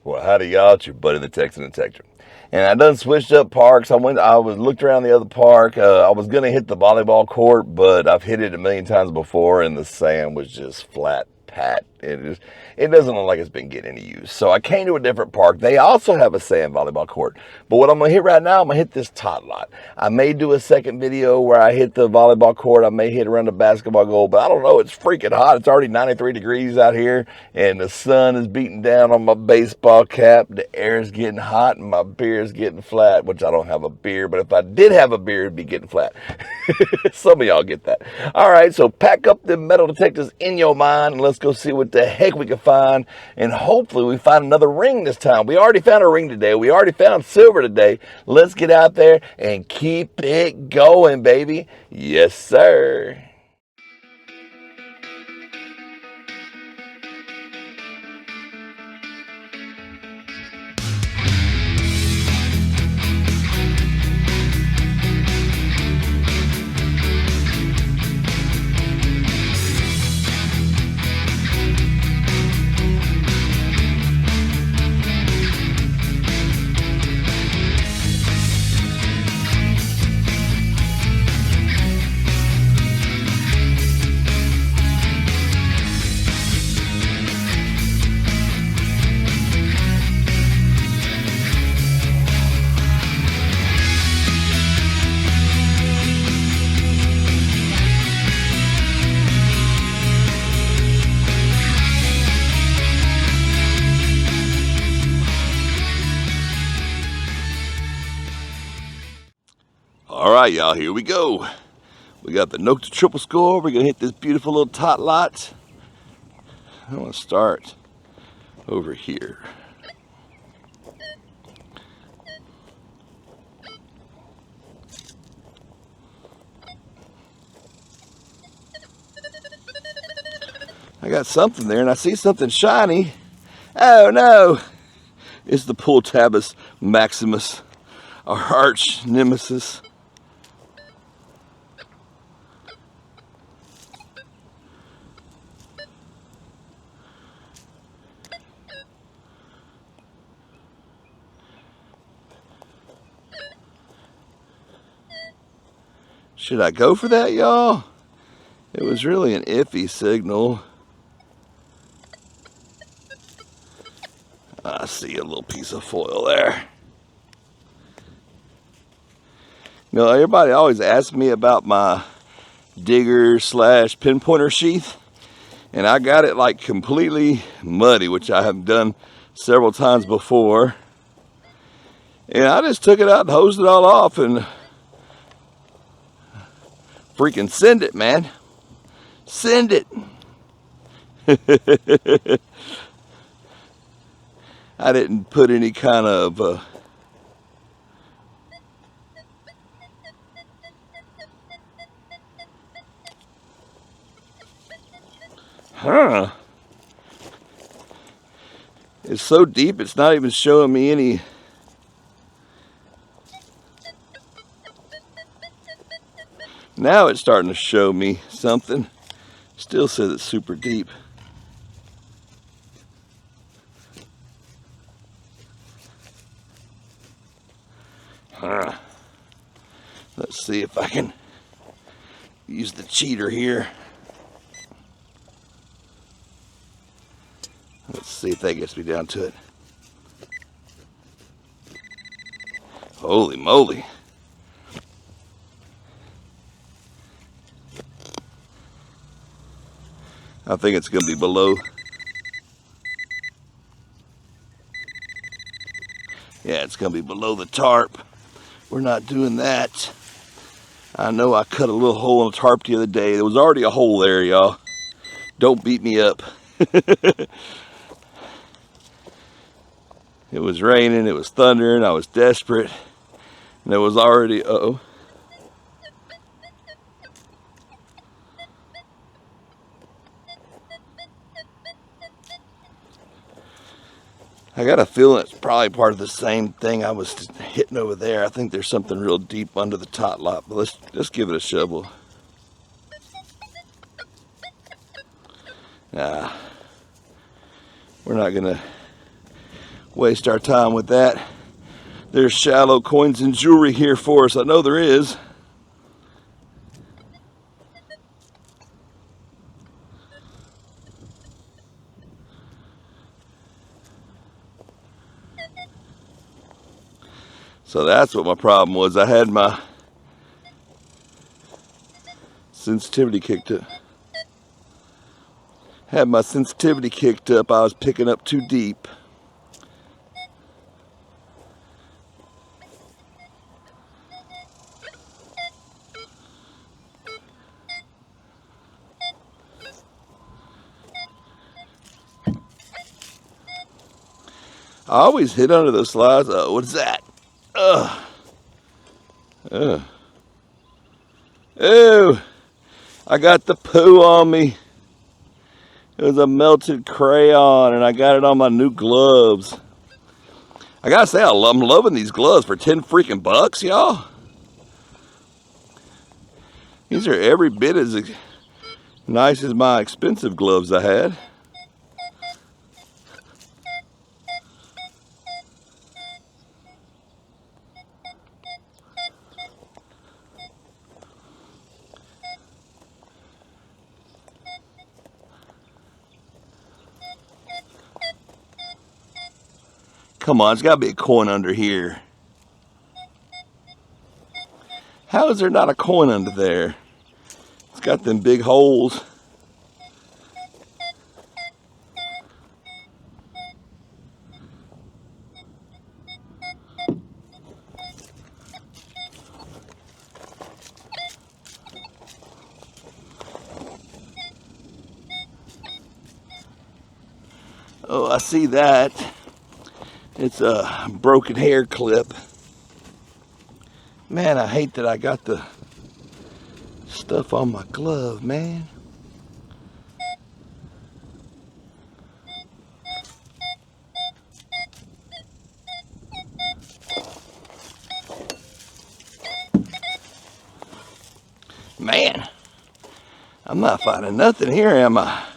Well, howdy y'all, it's your buddy the Texan Detector. And I done switched up parks. Looked around the other park. I was gonna hit the volleyball court, but I've hit it a million times before, and the sand was just flat pat. It doesn't look like it's been getting any use. So I came to a different park. They also have a sand volleyball court. But what I'm gonna hit right now, I'm gonna hit this tot lot. I may do a second video where I hit the volleyball court. I may hit around the basketball goal, but I don't know. It's freaking hot. It's already 93 degrees out here, and the sun is beating down on my baseball cap. The air is getting hot, and my beer is getting flat, which I don't have a beer, but if I did have a beer, it'd be getting flat. Some of y'all get that. All right, so pack up the metal detectors in your mind, and let's go see what the heck we can find, and hopefully we find another ring this time. We already found a ring today. We already found silver today. Let's get out there and keep it going, baby. Yes, sir. All right, y'all, here we go. We got the Nokta triple score. We're gonna hit this beautiful little tot lot. I'm gonna start over here. I got something there, and I see something shiny. Oh no! It's the Pultabus Maximus, our arch nemesis. Should I go for that, y'all? It was really an iffy signal. I see a little piece of foil there. You know, everybody always asks me about my digger slash pinpointer sheath, and I got it like completely muddy, which I have done several times before. And I just took it out and hosed it all off and freaking send it, man. Send it. I didn't put any kind of It's so deep, it's not even showing me any. Now it's starting to show me something. Still says it's super deep. Let's see if I can use the cheater here. Let's see if that gets me down to it. Holy moly. I think it's going to be below. Yeah, it's going to be below the tarp. We're not doing that. I know I cut a little hole in the tarp the other day. There was already a hole there, y'all. Don't beat me up. It was raining, it was thundering, I was desperate. And there was already, uh-oh. I got a feeling it's probably part of the same thing I was hitting over there. I think there's something real deep under the tot lot, but let's give it a shovel. Nah, we're not gonna waste our time with that. There's shallow coins and jewelry here for us. I know there is. So that's what my problem was. I had my sensitivity kicked up. I was picking up too deep. I always hit under those slides. Oh, what is that? Ugh. Ugh. Ew. I got the poo on me. It was a melted crayon, and I got it on my new gloves. I gotta say, I'm loving these gloves for 10 freaking bucks, y'all. These are every bit as nice as my expensive gloves I had. Come on, there's gotta be a coin under here. How is there not a coin under there? It's got them big holes. Oh, I see that. It's a broken hair clip. Man, I hate that I got the stuff on my glove, man. Man, I'm not finding nothing here, am I?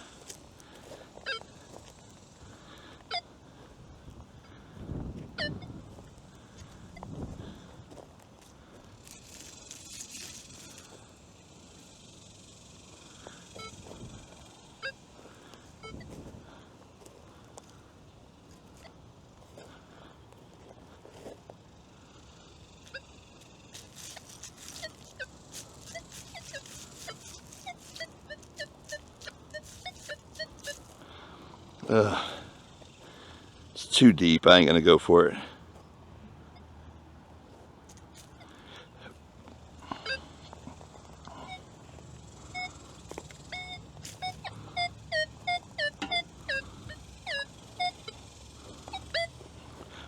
It's too deep. I ain't gonna go for it.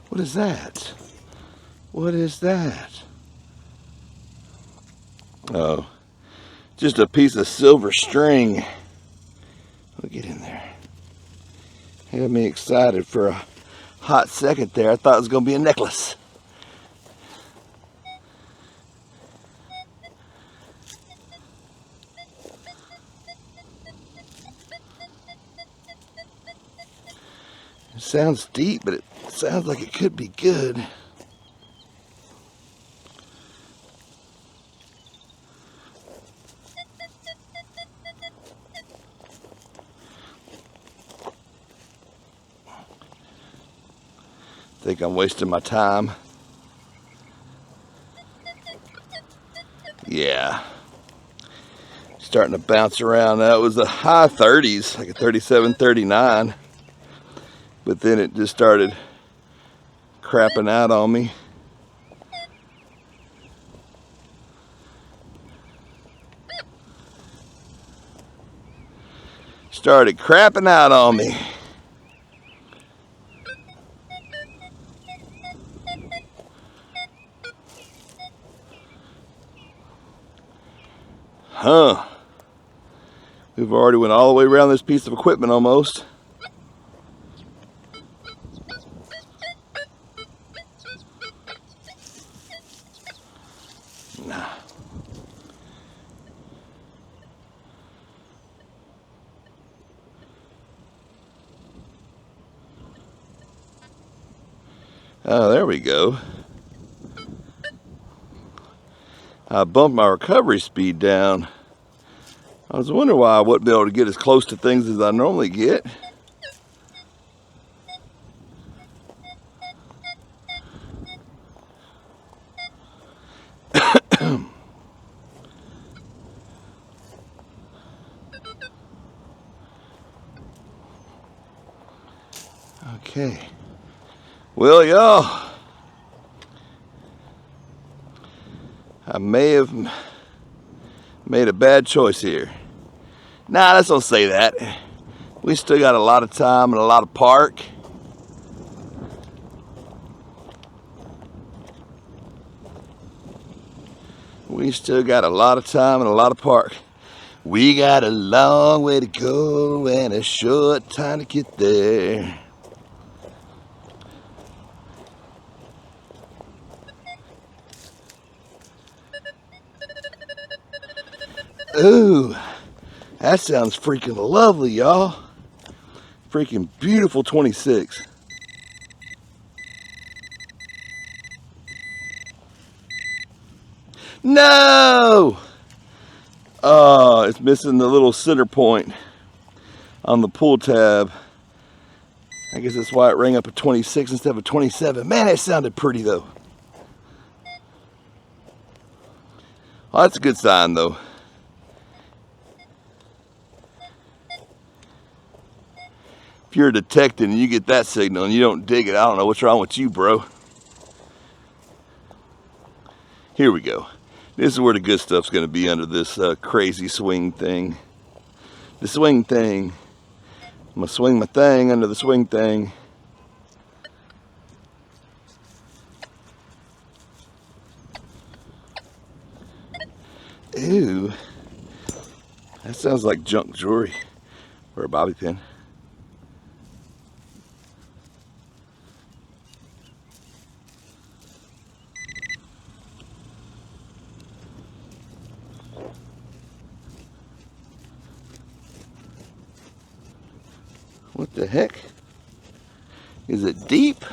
What is that? What is that? Oh, just a piece of silver string. We'll get in there. Had me excited for a hot second there. I thought it was going to be a necklace. It sounds deep, but it sounds like it could be good. Think I'm wasting my time. Yeah. Starting to bounce around. That was the high 30s, like a 37, 39. But then it just started crapping out on me. Started crapping out on me. Huh. We've already went all the way around this piece of equipment almost. Nah. Oh, there we go. I bumped my recovery speed down. I was wondering why I wouldn't be able to get as close to things as I normally get. Okay. Well, y'all, I may have made a bad choice here. Nah, let's don't say that. We still got a lot of time and a lot of park. We still got a lot of time and a lot of park. We got a long way to go and a short time to get there. Ooh, that sounds freaking lovely, y'all. Freaking beautiful 26. No! Oh, it's missing the little center point on the pull tab. I guess that's why it rang up a 26 instead of a 27. Man, it sounded pretty though. Well, that's a good sign though. If you're a detective and you get that signal and you don't dig it, I don't know what's wrong with you, bro. Here we go. This is where the good stuff's going to be under this crazy swing thing. The swing thing. I'm going to swing my thing under the swing thing. Ew. That sounds like junk jewelry. Or a bobby pin. What the heck? Is it deep?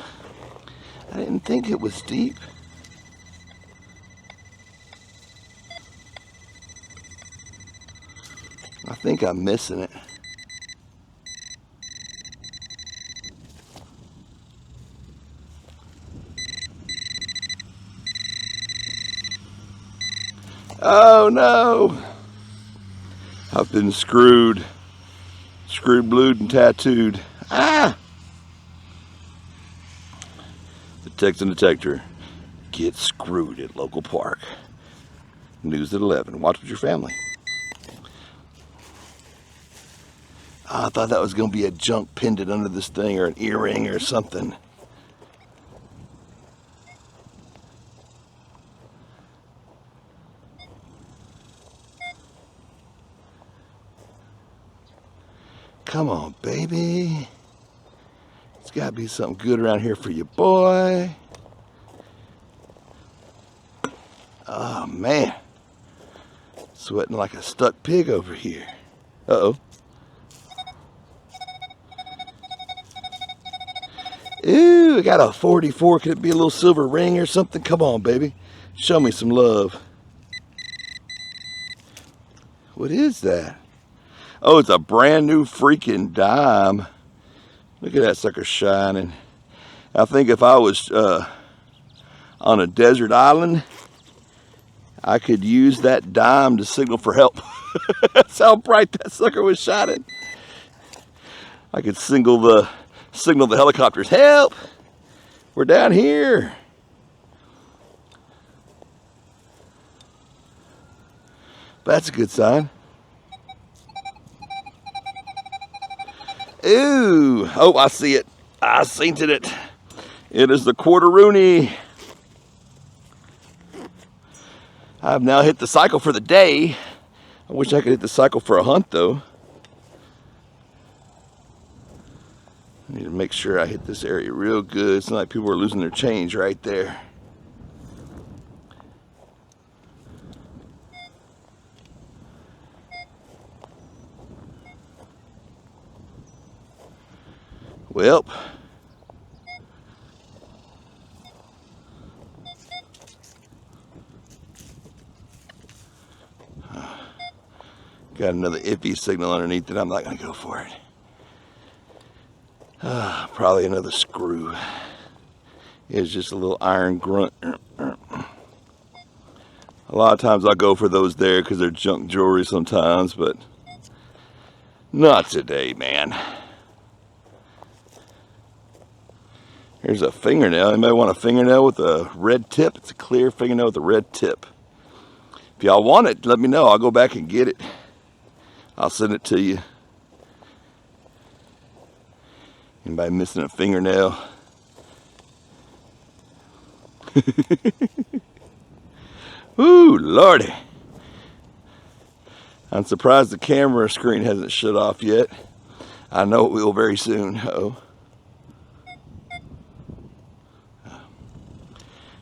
I didn't think it was deep. I think I'm missing it. Oh no! I've been screwed. Screwed, blued, and tattooed. Ah! The Texan detector. Get screwed at local park. News at 11. Watch with your family. Oh, I thought that was going to be a junk pendant under this thing or an earring or something. Come on, baby. It's got to be something good around here for you, boy. Oh, man. Sweating like a stuck pig over here. Uh-oh. Ooh, I got a 44. Could it be a little silver ring or something? Come on, baby. Show me some love. What is that? Oh, it's a brand new freaking dime. Look at that sucker shining. I think if I was on a desert island, I could use that dime to signal for help. That's how bright that sucker was shining. I could signal the helicopters, help! We're down here. That's a good sign. Ooh, oh, I see it. I seen it. It is the quarter-rooney. I've now hit the cycle for the day. I wish I could hit the cycle for a hunt, though. I need to make sure I hit this area real good. It's not like people are losing their change right there. Well, got another iffy signal underneath it. I'm not going to go for it. Probably another screw. It's just a little iron grunt. A lot of times I go for those there because they're junk jewelry sometimes, but not today, man. Here's a fingernail. Anybody want a fingernail with a red tip? It's a clear fingernail with a red tip. If y'all want it, let me know. I'll go back and get it. I'll send it to you. Anybody missing a fingernail? Ooh, lordy. I'm surprised the camera screen hasn't shut off yet. I know it will very soon. Uh-oh.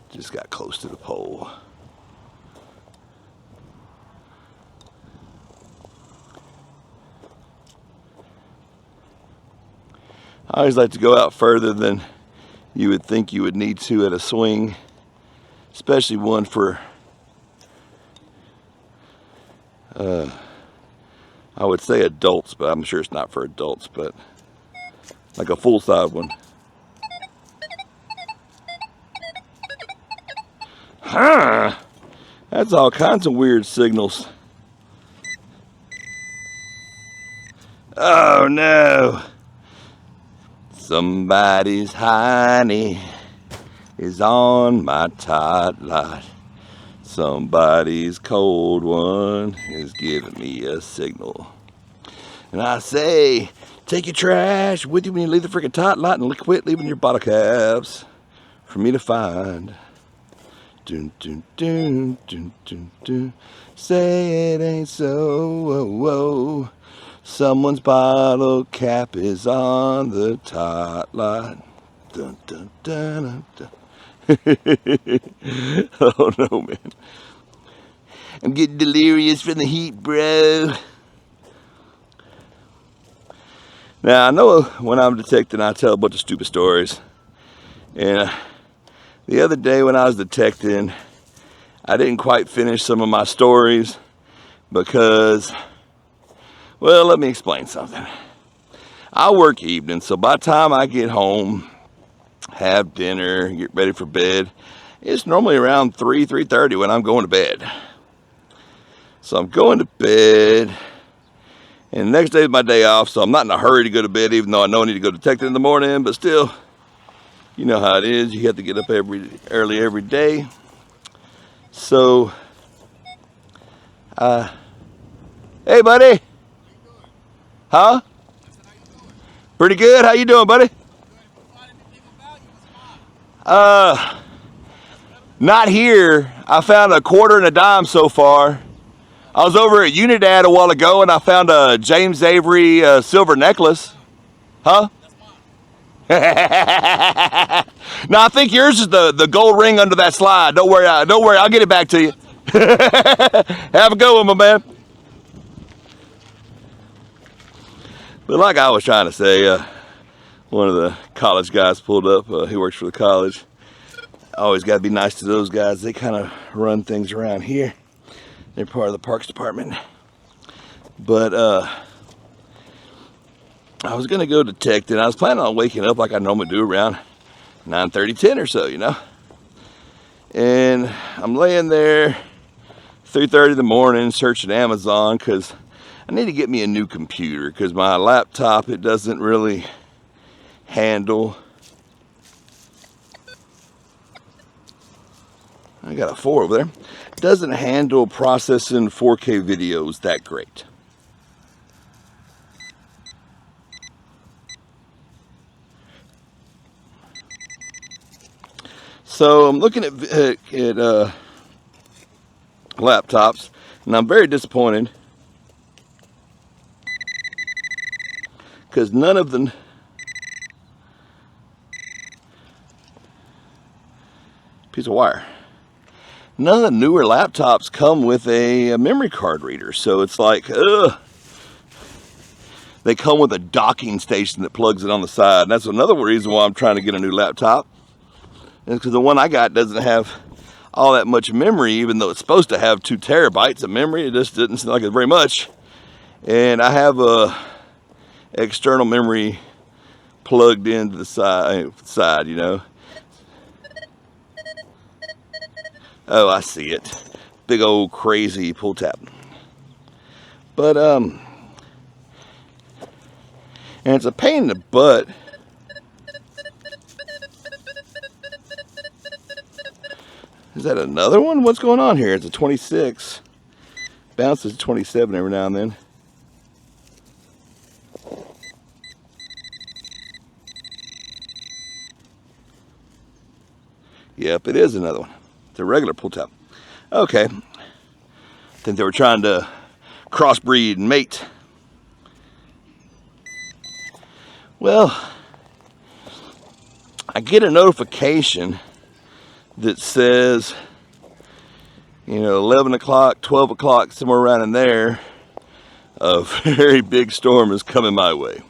Just got close to the pole. I always like to go out further than you would think you would need to at a swing, especially one for I would say adults, but I'm sure it's not for adults, but like a full-size one. Huh? That's all kinds of weird signals. Oh no! Somebody's hiney is on my tot lot. Somebody's cold one is giving me a signal. And I say, take your trash with you when you leave the freaking tot lot and quit leaving your bottle caps for me to find. Dun, dun, dun, dun, dun, dun. Say it ain't so. Whoa, whoa. Someone's bottle cap is on the tot lot. Dun, dun, dun, dun, dun. Oh no, man. I'm getting delirious from the heat, bro. Now, I know when I'm detecting, I tell a bunch of stupid stories. And the other day when I was detecting, I didn't quite finish some of my stories because, well, let me explain something. I work evenings, so by the time I get home, have dinner, get ready for bed, it's normally around 3:30 when I'm going to bed. So I'm going to bed, and the next day is my day off, so I'm not in a hurry to go to bed, even though I know I need to go detecting in the morning, but still, you know how it is. You have to get up early every day. So, hey, buddy. Huh? Pretty good. How you doing, buddy? Not here. I found a quarter and a dime so far. I was over at Unidad a while ago and I found a James Avery silver necklace. Huh? No, I think yours is the gold ring under that slide. Don't worry, I'll get it back to you. Have a good one, my man. But like I was trying to say, one of the college guys pulled up. He works for the college. Always got to be nice to those guys. They kind of run things around here. They're part of the parks department. But I was going to go detect, and I was planning on waking up like I normally do around 9:30, 10 or so, you know. And I'm laying there 3:30 in the morning searching Amazon because I need to get me a new computer because my laptop, it doesn't really handle. I got a 4 over there. Doesn't handle processing 4K videos that great. So I'm looking at laptops, and I'm very disappointed because none of them piece of wire. None of the newer laptops come with a memory card reader, so it's like, ugh. They come with a docking station that plugs it on the side. And that's another reason why I'm trying to get a new laptop. Is because the one I got doesn't have all that much memory, even though it's supposed to have 2 terabytes of memory. It just didn't seem like it's very much. And I have a external memory plugged into the side, you know. Oh, I see it. Big old crazy pull tab. But and it's a pain in the butt. Is that another one? What's going on here? It's a 26. Bounces 27 every now and then. Yep, it is another one. It's a regular pull tab. Okay. I think they were trying to crossbreed and mate. Well, I get a notification that says, you know, 11 o'clock, 12 o'clock, somewhere around in there, a very big storm is coming my way.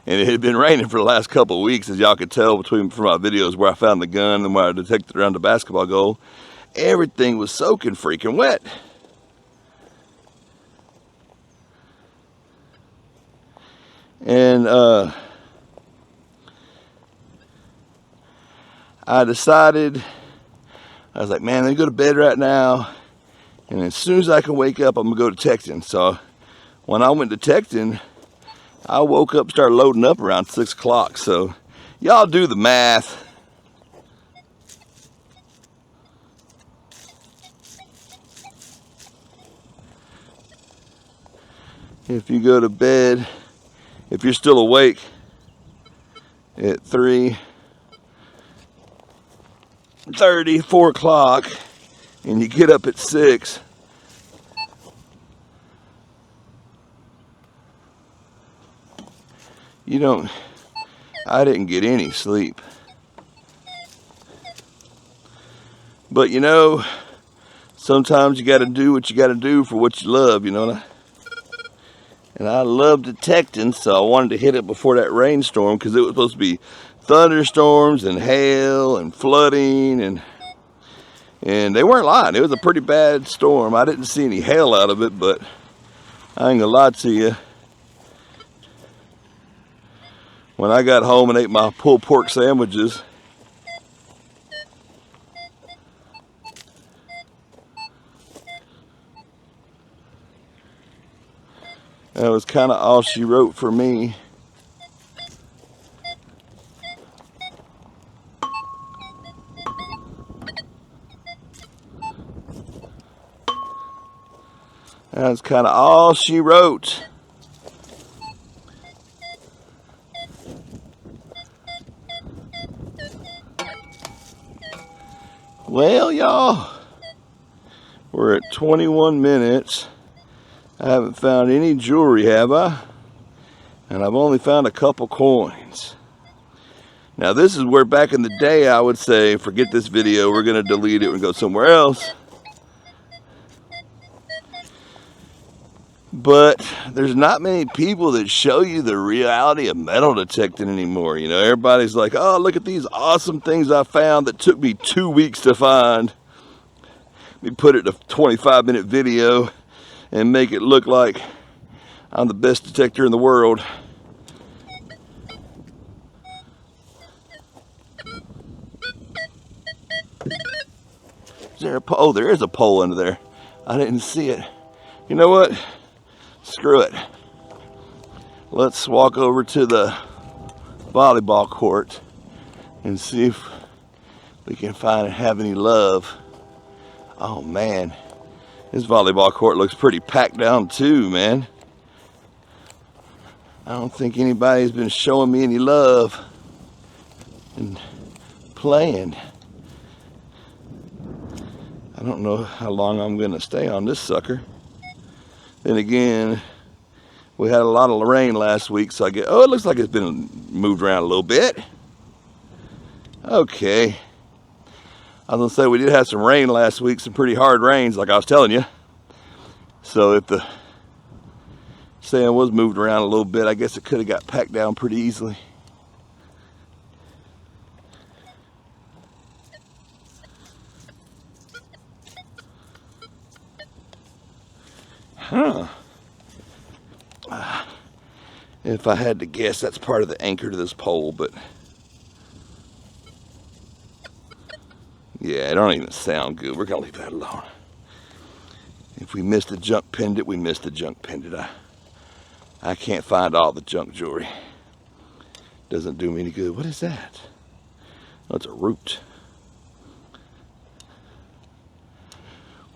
And it had been raining for the last couple of weeks, as y'all could tell from my videos where I found the gun and where I detected around the basketball goal. Everything was soaking freaking wet. And I decided, I was like, man, let me go to bed right now. And as soon as I can wake up, I'm going to go to texting. So when I went to texting, I woke up, started loading up around 6 o'clock. So y'all do the math. If you go to bed, if you're still awake at 3:30, 4 o'clock, and you get up at 6, I didn't get any sleep. But you know, sometimes you got to do what you got to do for what you love, you know. And I love detecting, so I wanted to hit it before that rainstorm, because it was supposed to be thunderstorms and hail and flooding, and they weren't lying. It was a pretty bad storm. I didn't see any hail out of it, but I ain't gonna lie to you. When I got home and ate my pulled pork sandwiches, that was kind of all she wrote for me. That's kind of all she wrote. Well, y'all, we're at 21 minutes. I haven't found any jewelry, have I? And I've only found a couple coins. Now, this is where back in the day I would say, forget this video, we're going to delete it and go somewhere else. But there's not many people that show you the reality of metal detecting anymore. You know, everybody's like, oh, look at these awesome things I found that took me 2 weeks to find. Let me put it in a 25-minute video and make it look like I'm the best detector in the world. Is there a pole? Oh, there is a pole under there. I didn't see it. You know what? Screw it. Let's walk over to the volleyball court and see if we can have any love. Oh man, this volleyball court looks pretty packed down too, man. I don't think anybody's been showing me any love and playing. I don't know how long I'm gonna stay on this sucker. Then again, we had a lot of rain last week, so it looks like it's been moved around a little bit. Okay. I was gonna say we did have some rain last week, some pretty hard rains, like I was telling you. So if the sand was moved around a little bit, I guess it could have got packed down pretty easily. Huh. If I had to guess, that's part of the anchor to this pole, but yeah, it don't even sound good. We're gonna leave that alone. If we missed a junk pendant, we missed a junk pendant. I can't find all the junk jewelry. Doesn't do me any good. What is that? Oh, it's a root.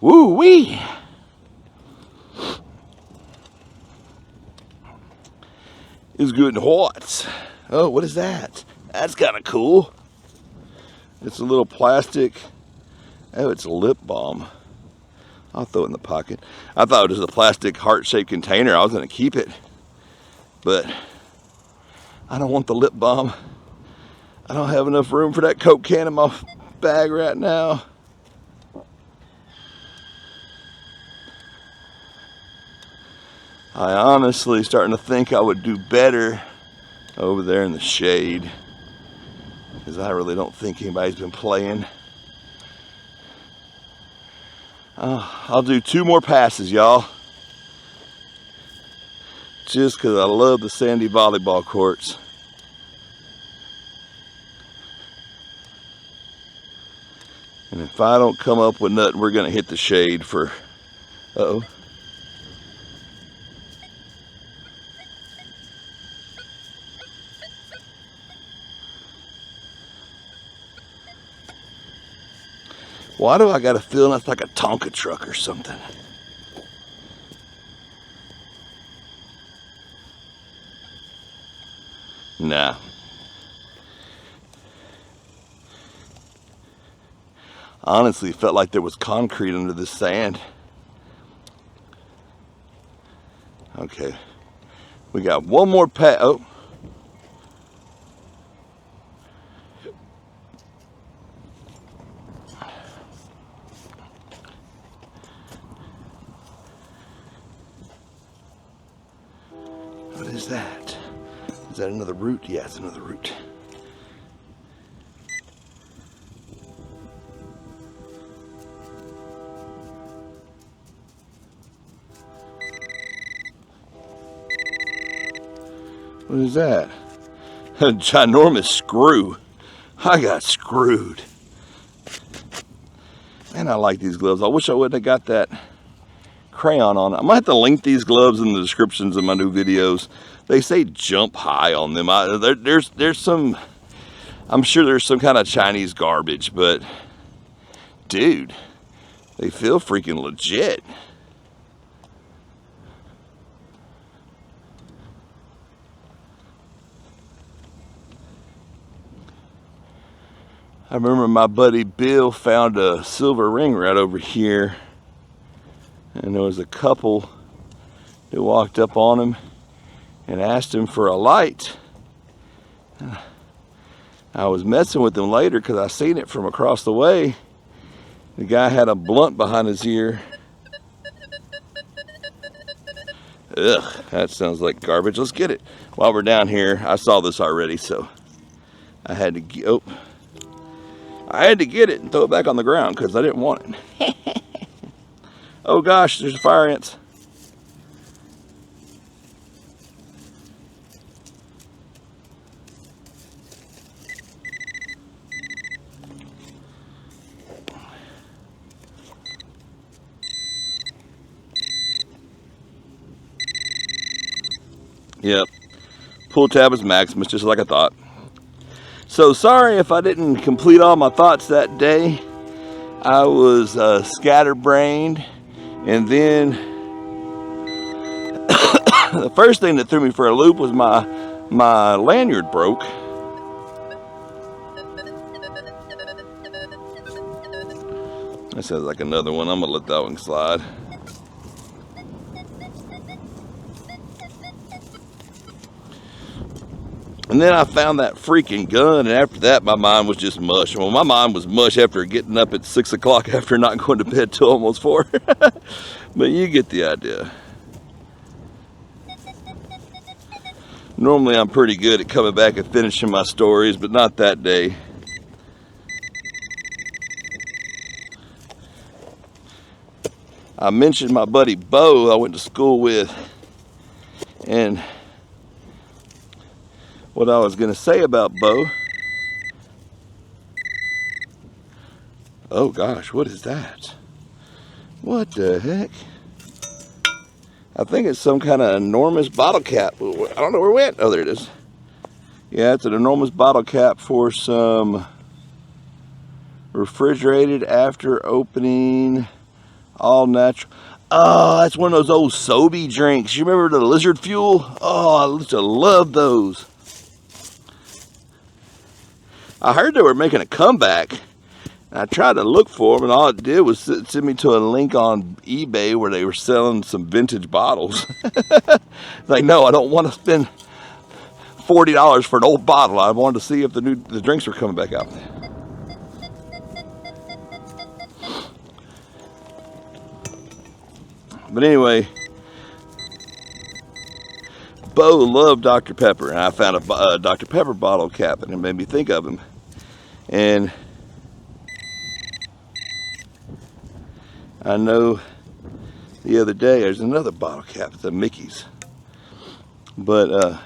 Woo-wee! It's good and hot. Oh, what is that? That's kind of cool. It's a little plastic. Oh, it's a lip balm. I'll throw it in the pocket. I thought it was a plastic heart-shaped container. I was going to keep it. But I don't want the lip balm. I don't have enough room for that Coke can in my bag right now. I honestly starting to think I would do better over there in the shade, because I really don't think anybody's been playing. I'll do 2 more passes, y'all, just because I love the sandy volleyball courts. And if I don't come up with nothing, we're gonna hit the shade for, uh-oh. Why do I got a feeling that's like a Tonka truck or something? Nah. Honestly, it felt like there was concrete under this sand. Okay. We got one more pass. Oh. What is that? Is that another root? Yeah, it's another root. What is that? A ginormous screw. I got screwed. Man, I like these gloves. I wish I wouldn't have got that crayon on it. I might have to link these gloves in the descriptions of my new videos. They say jump high on them. There's some, I'm sure there's some kind of Chinese garbage, but dude, they feel freaking legit. I remember my buddy Bill found a silver ring right over here, and there was a couple that walked up on him and asked him for a light. I was messing with him later because I seen it from across the way. The guy had a blunt behind his ear. Ugh, that sounds like garbage. Let's get it. While we're down here, I saw this already, so I had to get, I had to get it and throw it back on the ground because I didn't want it. Oh gosh, there's fire ants. Yep, pull tab is Maximus, just like I thought. So sorry if I didn't complete all my thoughts that day. I was scatterbrained, and then the first thing that threw me for a loop was my lanyard broke. That sounds like another one. I'm gonna let that one slide. And then I found that freaking gun, and after that my mind was just mush. Well, my mind was mush after getting up at 6 o'clock after not going to bed till almost 4. But you get the idea. Normally I'm pretty good at coming back and finishing my stories, but not that day. I mentioned my buddy Bo I went to school with, and what I was going to say about Bo. Oh gosh, what is that? What the heck? I think it's some kind of enormous bottle cap. I don't know where it went. Oh, there it is. Yeah, it's an enormous bottle cap for some refrigerated after opening all natural. Oh, that's one of those old Sobe drinks. You remember the lizard fuel? Oh, I used to love those. I heard they were making a comeback. I tried to look for them, and all it did was send me to a link on eBay where they were selling some vintage bottles. Like, no, I don't want to spend $40 for an old bottle. I wanted to see if the drinks were coming back out. But anyway, Bo loved Dr. Pepper, and I found a Dr. Pepper bottle cap, and it made me think of him. And I know the other day there's another bottle cap, it's a Mickey's. But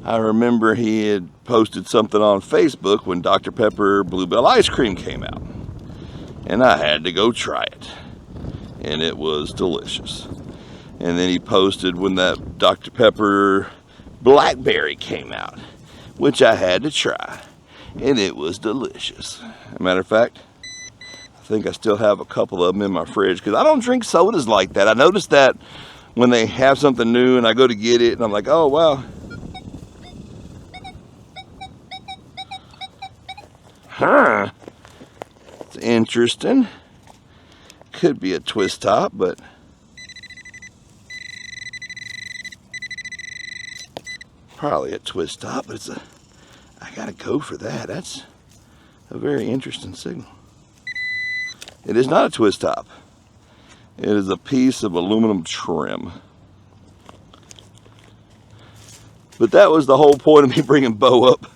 I remember he had posted something on Facebook when Dr. Pepper Bluebell ice cream came out. And I had to go try it. And it was delicious. And then he posted when that Dr. Pepper Blackberry came out, which I had to try. And it was delicious. As a matter of fact, I think I still have a couple of them in my fridge because I don't drink sodas like that. I noticed that when they have something new and I go to get it and I'm like, oh wow. Huh. It's interesting. Could be a twist top, but probably a twist top, but I gotta go for that. That's a very interesting signal. It is not a twist top. It is a piece of aluminum trim. But that was the whole point of me bringing Bo up.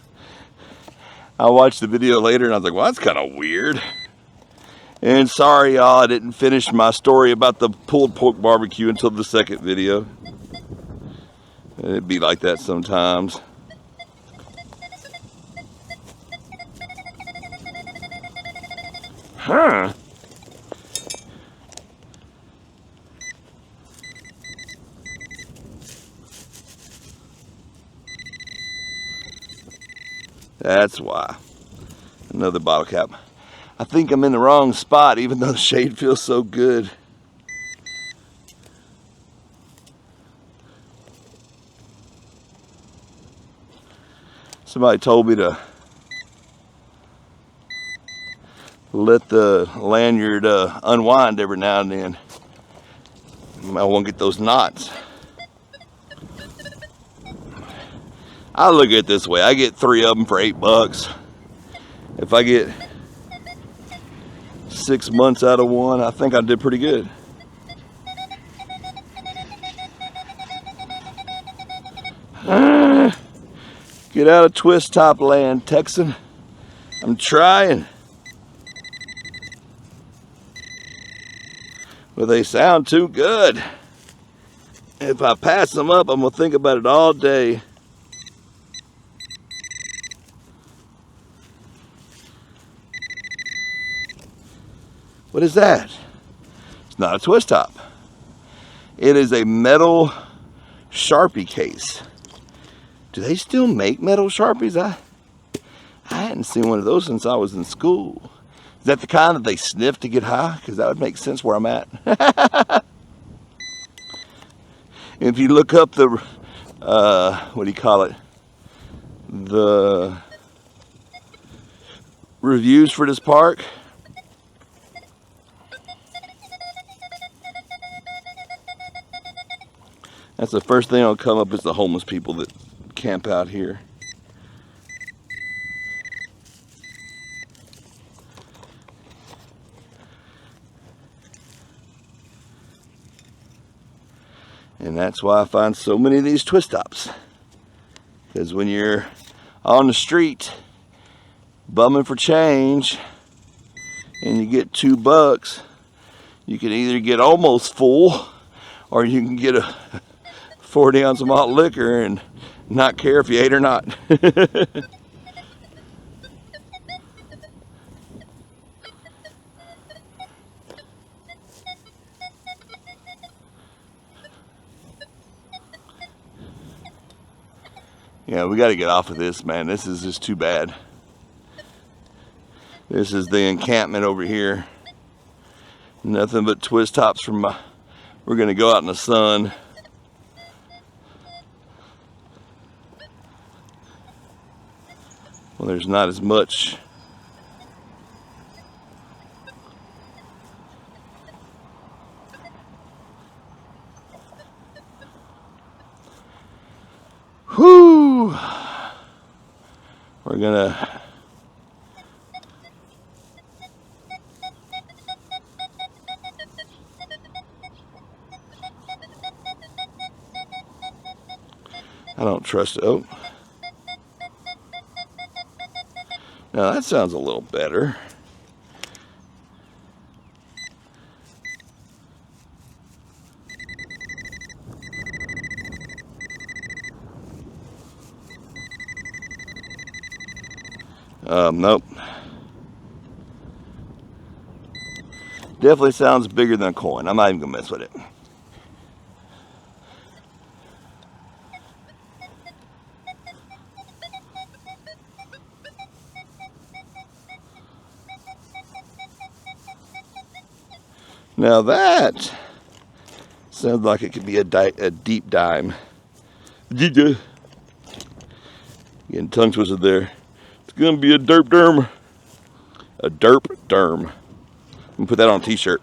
I watched the video later and I was like, well, that's kind of weird. And sorry, y'all, I didn't finish my story about the pulled pork barbecue until the second video. It'd be like that sometimes. Huh. That's why. Another bottle cap. I think I'm in the wrong spot, even though the shade feels so good. Somebody told me to let the lanyard unwind every now and then. I won't get those knots. I look at it this way. I get 3 of them for $8. If I get 6 months out of one, I think I did pretty good. Get out of twist top land, Texan. I'm trying. But they sound too good. If I pass them up, I'm gonna think about it all day. What is that? It's not a twist top. It is a metal Sharpie case. Do they still make metal Sharpies? I hadn't seen one of those since I was in school. Is that the kind that they sniff to get high? Because that would make sense where I'm at. If you look up the, what do you call it? The reviews for this park. That's the first thing that'll come up is the homeless people that camp out here. And that's why I find so many of these twist tops. Because when you're on the street bumming for change and you get $2, you can either get almost full or you can get a 40 ounce of malt liquor and not care if you ate or not. Yeah, we got to get off of this, man. This is just too bad. This is the encampment over here. Nothing but twist tops from my... We're going to go out in the sun. Well, there's not as much. Whoo! We're gonna... I don't trust it. Oh. Now that sounds a little better. Nope. Definitely sounds bigger than a coin. I'm not even gonna mess with it. Now that sounds like it could be a deep dime. Getting tongue twisted there. It's gonna be a derp derm. A derp derm. I'm gonna put that on a t-shirt.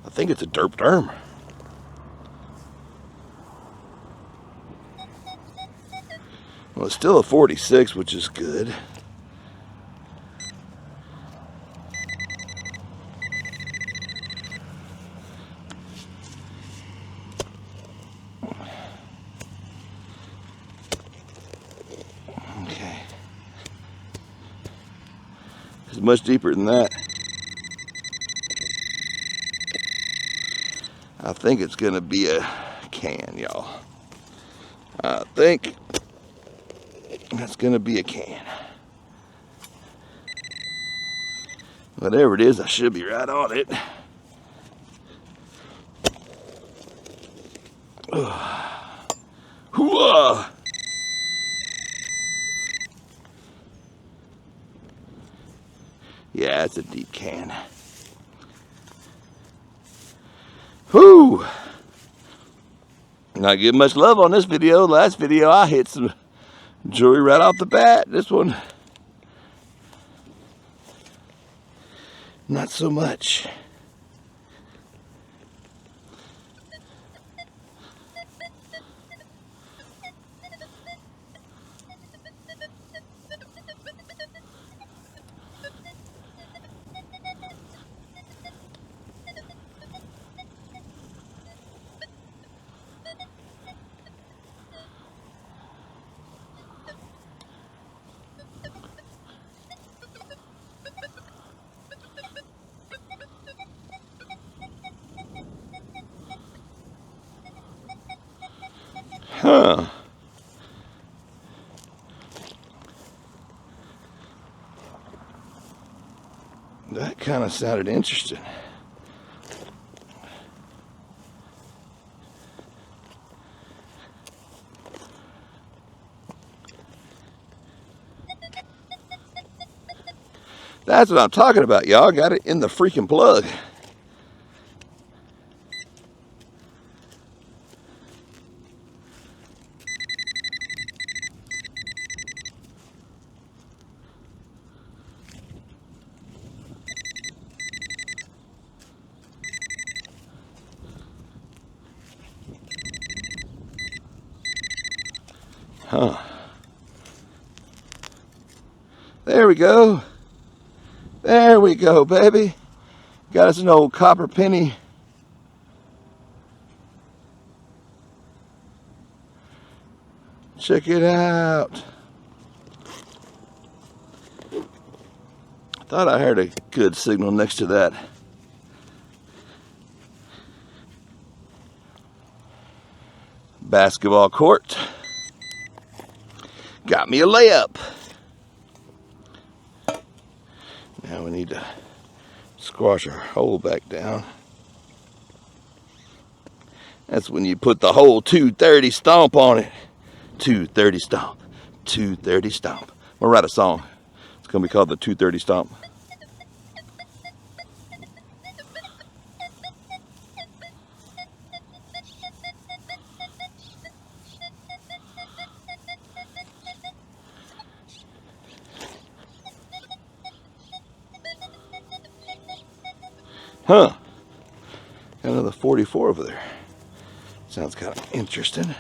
I think it's a derp derm. Well, it's still a 46, which is good. It's much deeper than that. I think it's gonna be a can, y'all. I think that's gonna be a can. Whatever it is, I should be right on it. Hoo-ah! Yeah, it's a deep can. Whoo! Not getting much love on this video. Last video I hit some jewelry right off the bat. This one, not so much. Huh. That kind of sounded interesting. That's what I'm talking about, y'all. Got it in the freaking plug. Huh. There we go. There we go, baby. Got us an old copper penny. Check it out. Thought I heard a good signal next to that. basketball court. Got me a layup. Now we need to squash our hole back down. That's when you put the whole 230 stomp on it. 230 stomp, 230 stomp. I'm gonna write a song. It's gonna be called the 230 stomp. Huh. Got another 44 over there. Sounds kind of interesting.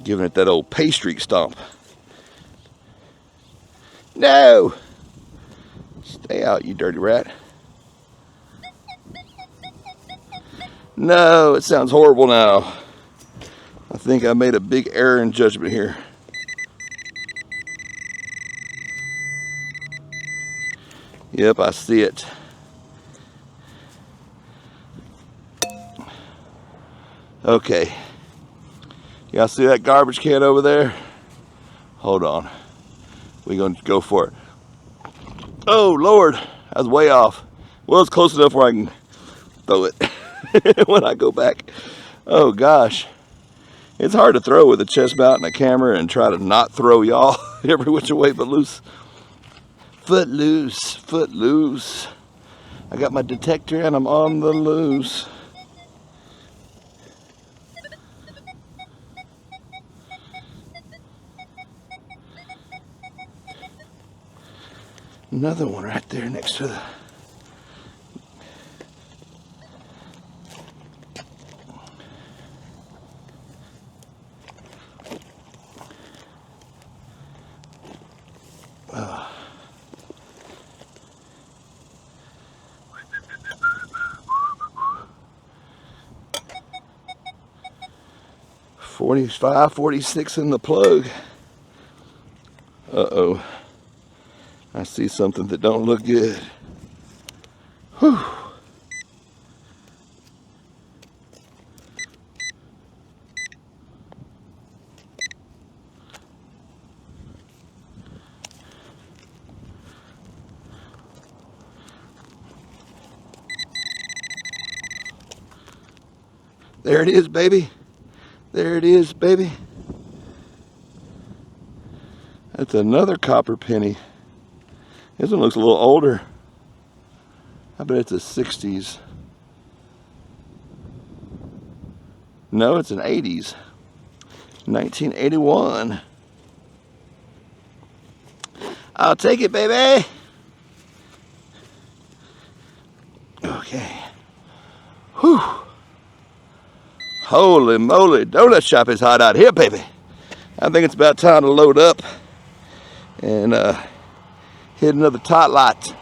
Giving it that old pastry stomp. No! Stay out, you dirty rat. No, it sounds horrible now. I think I made a big error in judgment here. Yep, I see it. Okay. Y'all see that garbage can over there? Hold on. We're going to go for it. Oh, Lord. I was way off. Well, it's close enough where I can throw it when I go back. Oh, gosh. It's hard to throw with a chest mount and a camera and try to not throw y'all every which way but loose. Foot loose, foot loose. I got my detector and I'm on the loose. Another one right there next to the... Oh. 45, 46 in the plug. Uh-oh. I see something that don't look good. Whew. There it is, baby. There it is, baby. That's another copper penny. This one looks a little older. I bet it's a 60s. No, it's an 80s. 1981. I'll take it, baby. Okay. Whew. Holy moly, donut shop is hot out here, baby. I think it's about time to load up and hit another tot lot.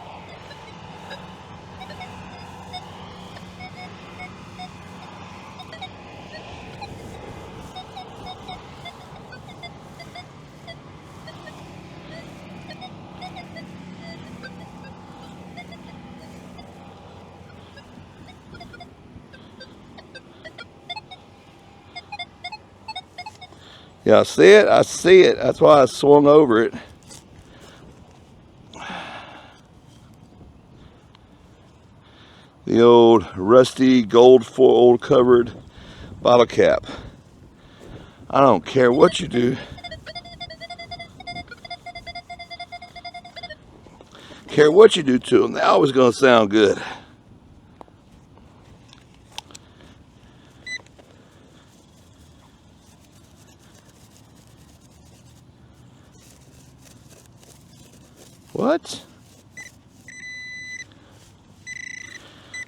Yeah, I see it. I see it. That's why I swung over it. The old rusty gold foil covered bottle cap. I don't care what you do. Care what you do to them, they're always going to sound good. What?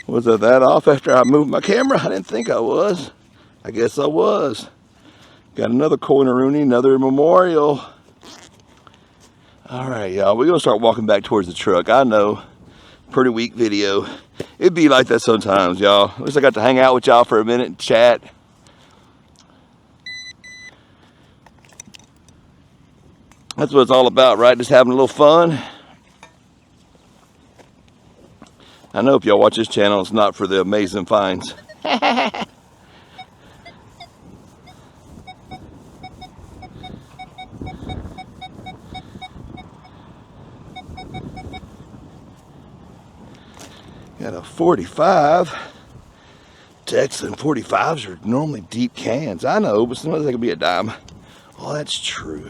Was I that off after I moved my camera? I didn't think I was. I guess I was. Got another coin-a-rooney, another memorial. All right, y'all. We're going to start walking back towards the truck. I know. Pretty weak video. It'd be like that sometimes, y'all. At least I got to hang out with y'all for a minute and chat. That's what it's all about, right? Just having a little fun. I know if y'all watch this channel, it's not for the amazing finds. Got a 45. Texan 45s are normally deep cans. I know, but sometimes they can be a dime. Well, that's true.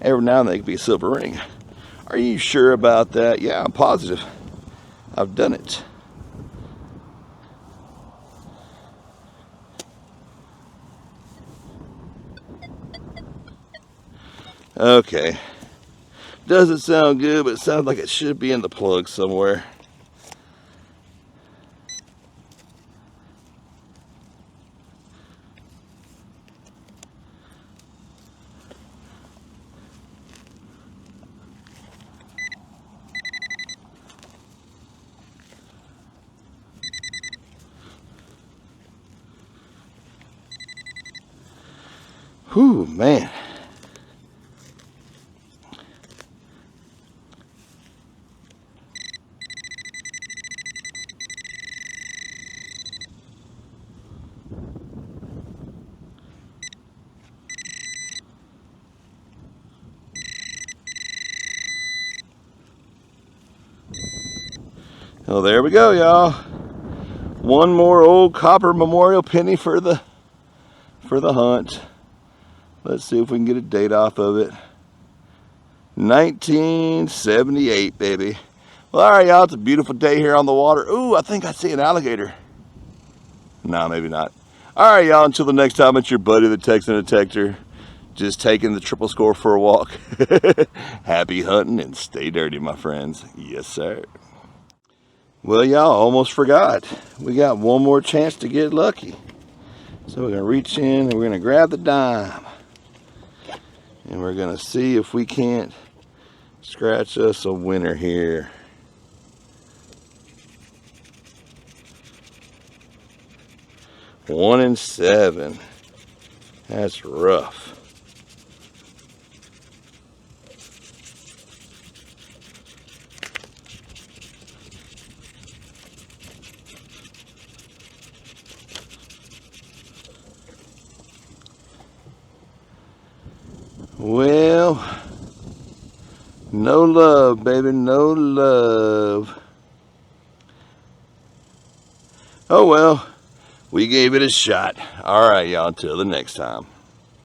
Every now and then they can be a silver ring. Are you sure about that? Yeah, I'm positive. I've done it. Okay. Doesn't sound good, but it sounds like it should be in the plug somewhere. Whew, man. Well, there we go, y'all. One more old copper memorial penny for the hunt. Let's see if we can get a date off of it. 1978, baby. Well, all right, y'all. It's a beautiful day here on the water. Ooh, I think I see an alligator. No, maybe not. All right, y'all. Until the next time, it's your buddy, the Texan Detector. Just taking the triple score for a walk. Happy hunting and stay dirty, my friends. Yes, sir. Well, y'all, almost forgot. We got one more chance to get lucky. So we're going to reach in and we're going to grab the dime. And we're going to see if we can't scratch us a winner here. One and 7. That's rough. Well, no love, baby, no love. Oh well, we gave it a shot. All right, y'all, until the next time.